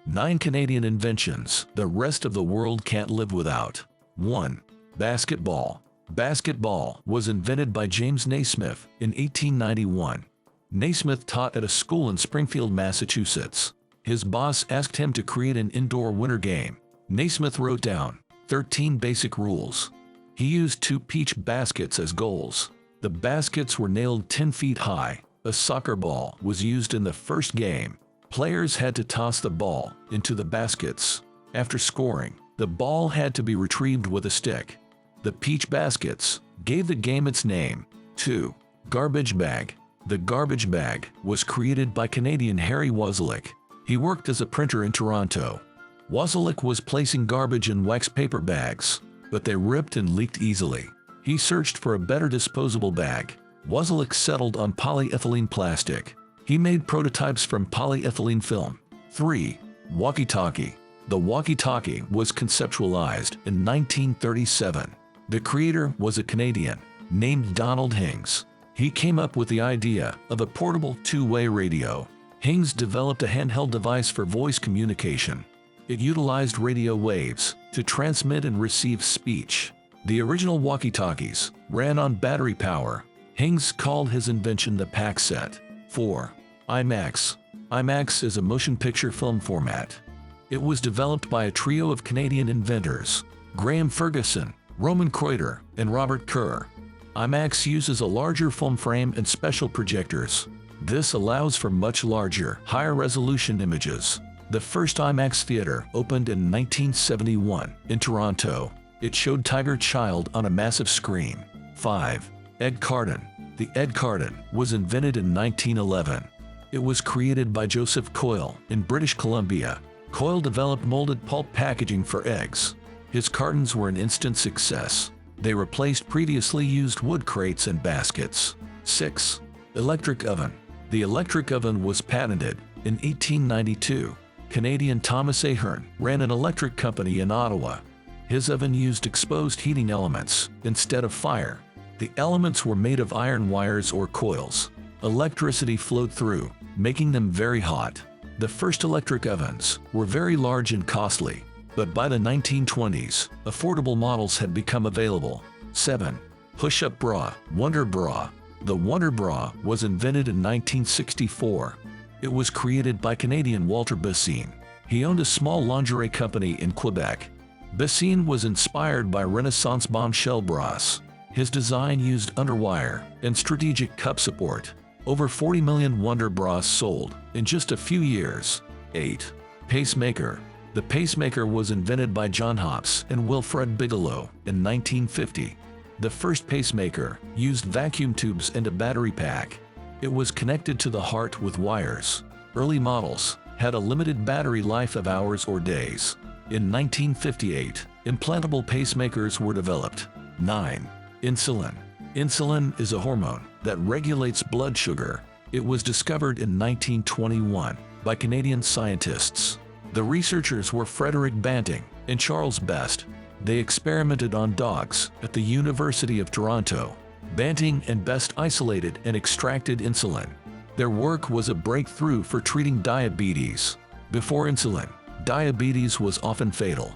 9 Canadian inventions the rest of the world can't live without. 1. Basketball. Basketball was invented by James Naismith in 1891. Naismith taught at a school in Springfield, Massachusetts. His boss asked him to create an indoor winter game. Naismith wrote down 13 basic rules. He used 2 peach baskets as goals. The baskets were nailed 10 feet high. A soccer ball was used in the first game. Players had to toss the ball into the baskets. After scoring, the ball had to be retrieved with a stick. The peach baskets gave the game its name. 2. Garbage bag. The garbage bag was created by Canadian Harry Wazelik. He worked as a printer in Toronto. Wazelik was placing garbage in wax paper bags, but they ripped and leaked easily. He searched for a better disposable bag. Wazelik settled on polyethylene plastic. He made prototypes from polyethylene film. 3. Walkie-talkie. The walkie-talkie was conceptualized in 1937. The creator was a Canadian named Donald Hings. He came up with the idea of a portable two-way radio. Hings developed a handheld device for voice communication. It utilized radio waves to transmit and receive speech. The original walkie-talkies ran on battery power. Hings called his invention the Pac set. 4. IMAX. IMAX is a motion picture film format. It was developed by a trio of Canadian inventors, Graham Ferguson, Roman Kreuter, and Robert Kerr. IMAX uses a larger film frame and special projectors. This allows for much larger, higher resolution images. The first IMAX theater opened in 1971 in Toronto. It showed Tiger Child on a massive screen. 5. Egg carton. The egg carton was invented in 1911. It was created by Joseph Coyle in British Columbia. Coyle developed molded pulp packaging for eggs. His cartons were an instant success. They replaced previously used wood crates and baskets. 6. Electric oven. The electric oven was patented in 1892. Canadian Thomas Ahern ran an electric company in Ottawa. His oven used exposed heating elements instead of fire. The elements were made of iron wires or coils. Electricity flowed through, making them very hot. The first electric ovens were very large and costly, but by the 1920s, affordable models had become available. 7. Push-up bra. Wonder bra. The Wonder bra was invented in 1964. It was created by Canadian Walter Bessine. He owned a small lingerie company in Quebec. Bessine was inspired by Renaissance bombshell bras. His design used underwire and strategic cup support. Over 40 million Wonder bras sold in just a few years. 8. Pacemaker. The pacemaker was invented by John Hopps and Wilfred Bigelow in 1950. The first pacemaker used vacuum tubes and a battery pack. It was connected to the heart with wires. Early models had a limited battery life of hours or days. In 1958, implantable pacemakers were developed. 9. Insulin. Insulin is a hormone that regulates blood sugar. It was discovered in 1921 by Canadian scientists. The researchers were Frederick Banting and Charles Best. They experimented on dogs at the University of Toronto. Banting and Best isolated and extracted insulin. Their work was a breakthrough for treating diabetes. Before insulin, diabetes was often fatal.